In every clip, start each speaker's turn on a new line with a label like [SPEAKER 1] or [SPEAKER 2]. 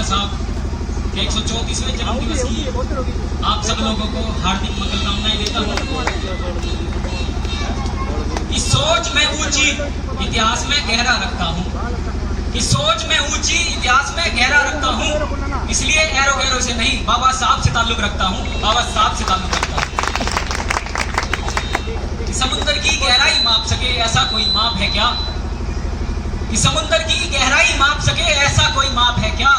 [SPEAKER 1] साहब के 134वें जन्मदिवस की आप सब लोगों को हार्दिक मंगल कामनाएं देता हूँ। कि सोच में ऊंची इतिहास में गहरा रखता हूँ, कि सोच में ऊंची इतिहास में गहरा रखता हूँ, इसलिए एरो गैरो से नहीं बाबा साहब से ताल्लुक रखता हूँ, बाबा साहब से ताल्लुक रखता हूँ। कि समुद्र की गहराई माप सके ऐसा कोई माप है क्या? कि समुद्र की गहराई माप सके ऐसा कोई माप है क्या?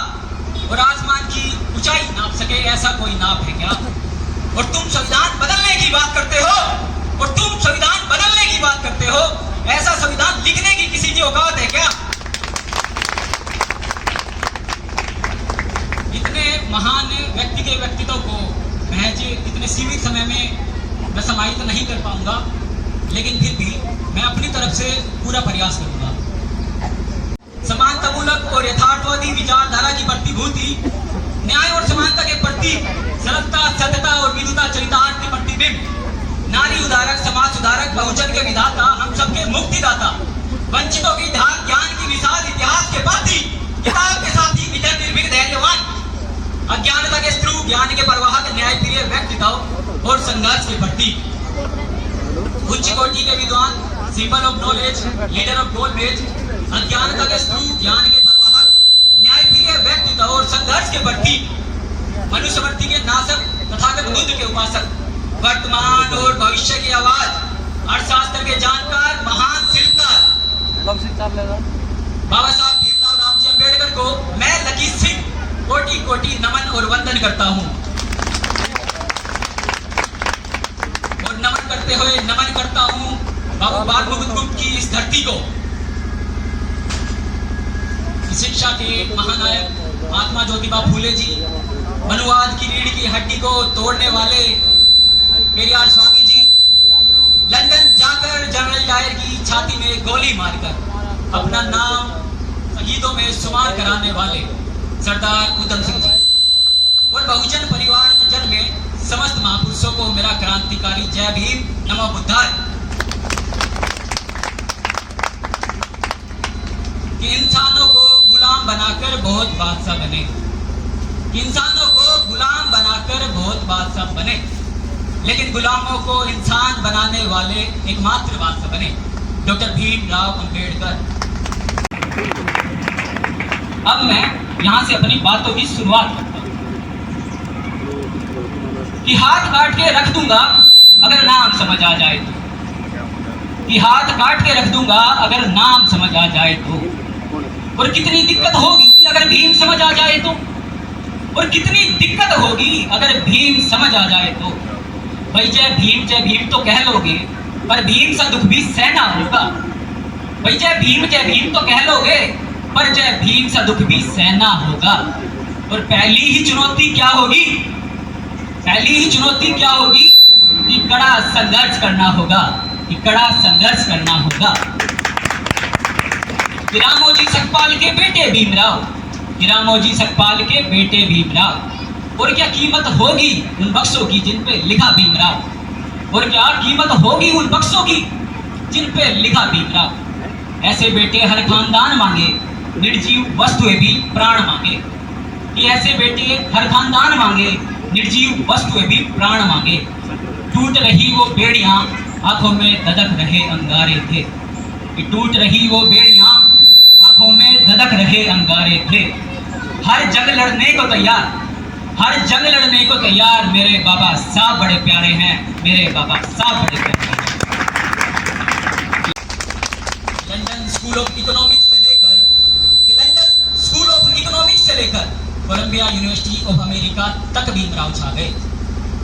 [SPEAKER 1] और आसमान की ऊंचाई नाप सके ऐसा कोई नाप है क्या? और तुम संविधान बदलने की बात करते हो, और तुम संविधान बदलने की बात करते हो, ऐसा संविधान लिखने की किसी की औकात है क्या? इतने महान व्यक्ति के व्यक्तित्व को महज इतने सीमित समय में मैं समाहित नहीं कर पाऊंगा, लेकिन फिर भी मैं अपनी तरफ से पूरा प्रयास करूंगा। समानतामूलक और यथार्थवादी विचारधारा की प्रतिभूति, न्याय और समानता के प्रति सरलता, सत्यता और विधुता चरितार्थ के प्रतिबिंब, नारी उदारक, समाज सुधारक, बहुजन के विधाता, हम सबके मुक्तिदाता, वंचितों की ढाल, ज्ञान की मिसाल, इतिहास के पाती, किताब के साथी, विजय निर्भीक धैर्यवान, अज्ञानता के शत्रु, ज्ञान के प्रवाहक, न्यायप्रिय व्यक्तित्व और संघर्ष के प्रतीक, उच्च कोटि के विद्वान, symbol of knowledge, leader of गोलमेज, अज्ञानता के शत्रु, ज्ञान के प्रवाहक, न्यायप्रिय व्यक्तित्व और संघर्ष के प्रतीक, मनुष्यवृत्ति के नाशक, तथागत बुद्ध के उपासक, वर्तमान और भविष्य की आवाज, अर्थशास्त्र के जानकार, महान शिल्पकार बाबा साहब भीमराव रामजी अम्बेडकर को मैं लकी सिंह कोटि कोटि नमन और वंदन करता हूँ। और नमन करते हुए नमन करता हूँ बाबू बाल मुकुंद की इस धरती को, शिक्षा के महानायक महात्मा ज्योतिबा फूले जी, मनुवाद की रीढ़ की हड्डी को तोड़ने वाले पेरियार स्वामी जी, लंदन जाकर जनरल डायर की छाती में गोली मारकर अपना नाम शहीदों में शुमार कराने वाले सरदार उधम सिंह जी, और बहुजन परिवार में जन्मे समस्त महापुरुषों को मेरा क्रांतिकारी जय भीम, नमो बुद्धाय। कि इंसानों को गुलाम बनाकर बहुत बादशाह बने, कि इंसानों को गुलाम बनाकर बहुत बादशाह बने, लेकिन गुलामों को इंसान बनाने वाले एकमात्र बादशाह बने डॉक्टर भीमराव अंबेडकर। अब मैं यहां से अपनी बातों की शुरुआत करता हूं। कि हाथ काट के रख दूंगा अगर नाम समझ आ जाए तो, कि हाथ काट के रख दूंगा अगर नाम समझ आ जाए तो, और कितनी दिक्कत होगी अगर भीम समझ आ जाए तो, और कितनी दिक्कत होगी अगर भीम समझ आ जाए तो। भाई जय भीम तो कह लोगे, पर भीम सा दुख भी सहना होगा। भाई जय भीम तो कह लोगे, पर जय भीम सा दुख भी सहना होगा। और पहली ही चुनौती क्या होगी? पहली ही चुनौती क्या होगी? कि कड़ा संघर्ष करना होगा, कि कड़ा संघर्ष करना होगा। रामोजी सकपाल के बेटे भीमराव, रामोजी सकपाल के बेटे भीमराव, और क्या कीमत होगी उन बक्सों की जिन पे लिखा भीमराव, और क्या कीमत होगी उन बक्सों की जिन पे लिखा भीमराव। ऐसे बेटे हर खानदान मांगे, निर्जीव वस्तुएं भी प्राण मांगे। कि ऐसे बेटे हर खानदान मांगे, निर्जीव वस्तुएं भी प्राण मांगे। टूट रही वो बेड़ियां आंखों में धधक रहे अंगारे थे, कि टूट रही वो बेड़ियां आंखों में धधक रहे अंगारे थे। हर जंग लड़ने को तैयार, हर जंग लड़ने को तैयार, मेरे बाबा साहब बड़े प्यारे हैं, मेरे बाबा साहब बड़े प्यारे हैं। लंदन स्कूल ऑफ इकोनॉमिक्स से लेकर, लंदन स्कूल ऑफ इकोनॉमिक्स से लेकर कोलंबिया यूनिवर्सिटी ऑफ अमेरिका तक भीमराव छा गए।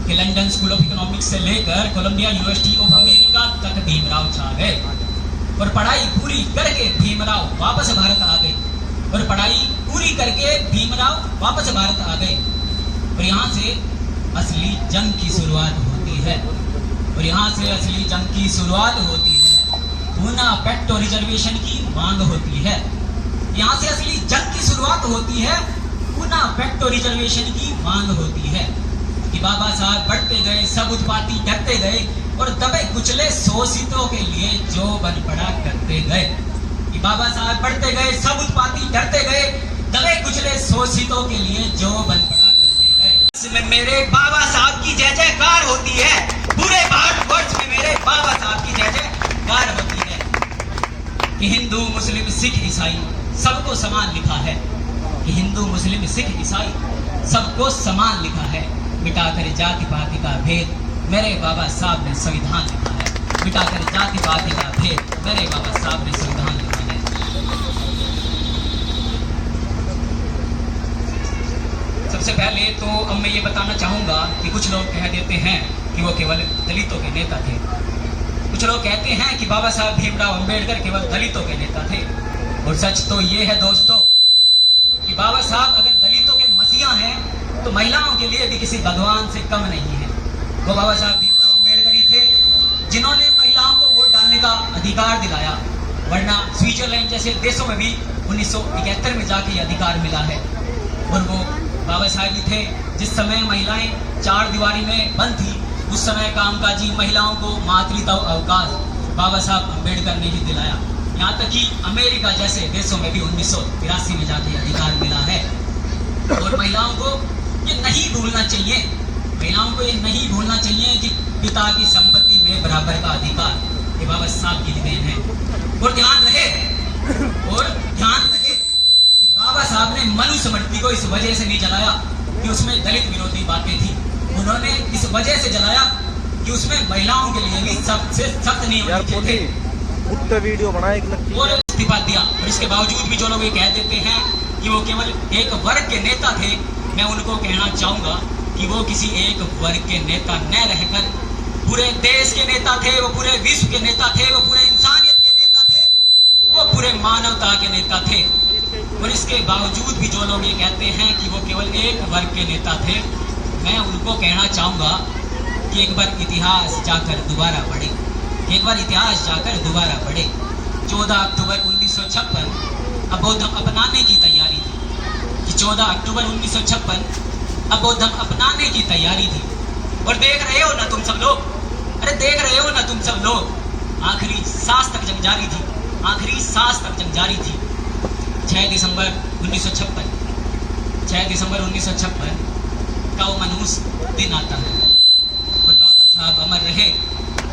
[SPEAKER 1] कि लंदन स्कूल ऑफ इकोनॉमिक्स से लेकर कोलंबिया यूनिवर्सिटी ऑफ अमेरिका तक भीमराव छा गए, और पढ़ाई पूरी करके भीमराव वापस भारत आ गए, और पढ़ाई पूरी करके भीमराव वापस भारत आ गए। और यहाँ से असली जंग की शुरुआत होती है, और यहाँ से असली जंग की शुरुआत होती है। पूना पैक्ट और रिजर्वेशन की मांग होती है। यहाँ से असली जंग की शुरुआत होती है, पूना पैक्ट और रिजर्वेशन की मांग होती है। कि बाबा साहब बढ़ते गए, सब उत्पाती डरते गए, और दबे कुचले शोषितों के लिए जो बन पड़ा करते गए। कि बाबा साहब बढ़ते गए, सब उत्पाती डरते गए, दबे कुचले शोषितों के लिए जो बन पड़ा करते गए। इसमें मेरे बाबा साहब की जय जयकार होती है, पूरे भारतवर्ष में मेरे बाबा साहब की जय जयकार होती है कि हिंदू मुस्लिम सिख ईसाई सबको समान लिखा है, कि हिंदू मुस्लिम सिख ईसाई सबको समान लिखा है। मिटाकर जाति पाति का भेद मेरे बाबा साहब ने संविधान लिखा है, मिटाकर जाति पाति का भेद मेरे बाबा साहब ने संविधान लिखा है। सबसे पहले तो अब मैं ये बताना चाहूंगा कि कुछ लोग कह देते हैं कि वो केवल दलितों के नेता थे। कुछ लोग कहते हैं कि बाबा साहब भीमराव अंबेडकर केवल दलितों के नेता थे। और सच तो ये है दोस्तों कि बाबा साहब अगर दलितों के मसीहा हैं तो महिलाओं के लिए भी किसी भगवान से कम नहीं है। वो बाबा साहब भीमराव अंबेडकर ही थे जिन्होंने महिलाओं को वोट डालने का अधिकार दिलाया, वरना स्विट्जरलैंड जैसे देशों में भी 1971 में जाके अधिकार मिला है। और वो बाबा साहब ही थे जिस समय महिलाएं चार दीवारी में बंद थी, उस समय कामकाजी महिलाओं को मातृत्व अवकाश बाबा साहब अंबेडकर ने ही दिलाया। यहाँ तक कि अमेरिका जैसे देशों में भी 1983 में जाके अधिकार मिला है। और महिलाओं को ये नहीं भूलना चाहिए, महिलाओं को ये नहीं भूलना चाहिए कि पिता की संपत्ति में बराबर का अधिकार ये बाबा साहब की देन है। और ध्यान रहे कि बाबा साहब ने मनुस्मृति को इस वजह से नहीं जलाया कि उसमें दलित विरोधी बातें थी, उन्होंने इस वजह से जलाया कि उसमें महिलाओं के लिए भी सबसे सख्त नियम लिखे थे।
[SPEAKER 2] वीडियो बनाए
[SPEAKER 1] और इस्तीफा दिया। और इसके बावजूद भी जो लोग ये कह देते हैं कि वो केवल एक वर्ग के नेता थे, मैं उनको कहना चाहूंगा कि वो किसी एक वर्ग के नेता न रहकर पूरे देश के नेता थे, वो पूरे विश्व के नेता थे, वो पूरे इंसानियत के नेता थे, वो पूरे मानवता के नेता थे। और इसके बावजूद भी जो लोग ये कहते हैं कि वो केवल एक वर्ग के नेता थे, मैं उनको कहना चाहूंगा कि एक बार इतिहास जाकर दोबारा पढ़े, एक बार इतिहास जाकर दोबारा पढ़े। 14 अक्टूबर 1956 अबोध अपनाने की तैयारी थी, कि 14 अक्टूबर 1956 अबोध अपनाने की तैयारी थी। और देख रहे हो ना तुम सब लोग, अरे देख रहे हो ना तुम सब लोग, आखिरी सांस तक जंग जारी थी, आखिरी सांस तक जंग जारी थी। 6 दिसंबर 1956 6 दिसंबर 1956 का वो मनहूस दिन आता है और बाबा साहब अमर रहे।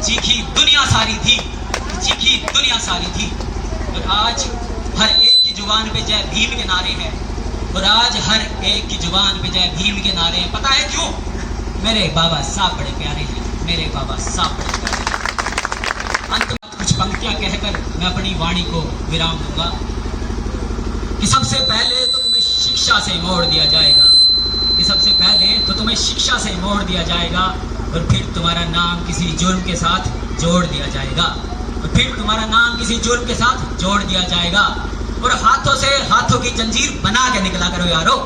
[SPEAKER 1] चीखी दुनिया सारी थी, चीखी दुनिया सारी थी। और आज हर एक की जुबान पे जय भीम के नारे हैं, और आज हर एक की जुबान पे जय भीम के नारे हैं। पता है क्यों? मेरे बाबा साहब बड़े प्यारे हैं, मेरे बाबा साहब बड़े प्यारे हैं। अंत में कुछ पंक्तियां कहकर मैं अपनी वाणी को विराम दूंगा कि सबसे पहले तो तुम्हें शिक्षा से मोड़ दिया जाएगा, कि सबसे पहले तो तुम्हें शिक्षा से मोड़ दिया जाएगा, और फिर तुम्हारा नाम किसी जुर्म के साथ जोड़ दिया जाएगा, और फिर तुम्हारा नाम किसी जुर्म के साथ जोड़ दिया जाएगा। और हाथों से हाथों की जंजीर बना के निकला करो यारो,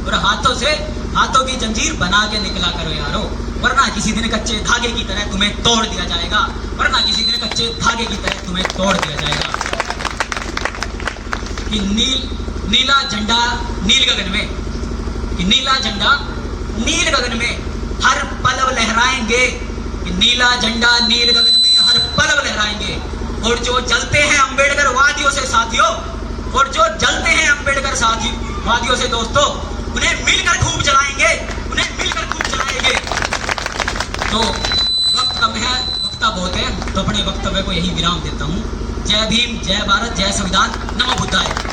[SPEAKER 1] और हाथों से हाथों की जंजीर बना के निकला करो यारो, वरना किसी दिन कच्चे धागे की तरह तुम्हें तोड़ दिया जाएगा, वरना किसी दिन कच्चे धागे की तरह तुम्हें तोड़ दिया जाएगा। कि नीला झंडा नील गगन में, कि नीला झंडा नील गगन में हर पल लहराएंगे, कि नीला झंडा नील गगन में हर पल लहराएंगे। और जो जलते हैं अंबेडकर वादियों से साथियों, और जो जलते हैं अंबेडकर वादियों से दोस्तों, उन्हें मिलकर खूब जलाएंगे, उन्हें मिलकर खूब जलाएंगे। तो वक्त कम है, वक्ता बहुत है, तो अपने वक्तव्य को यही विराम देता हूँ। जय भीम, जय भारत, जय संविधान, नमो बुद्धाय।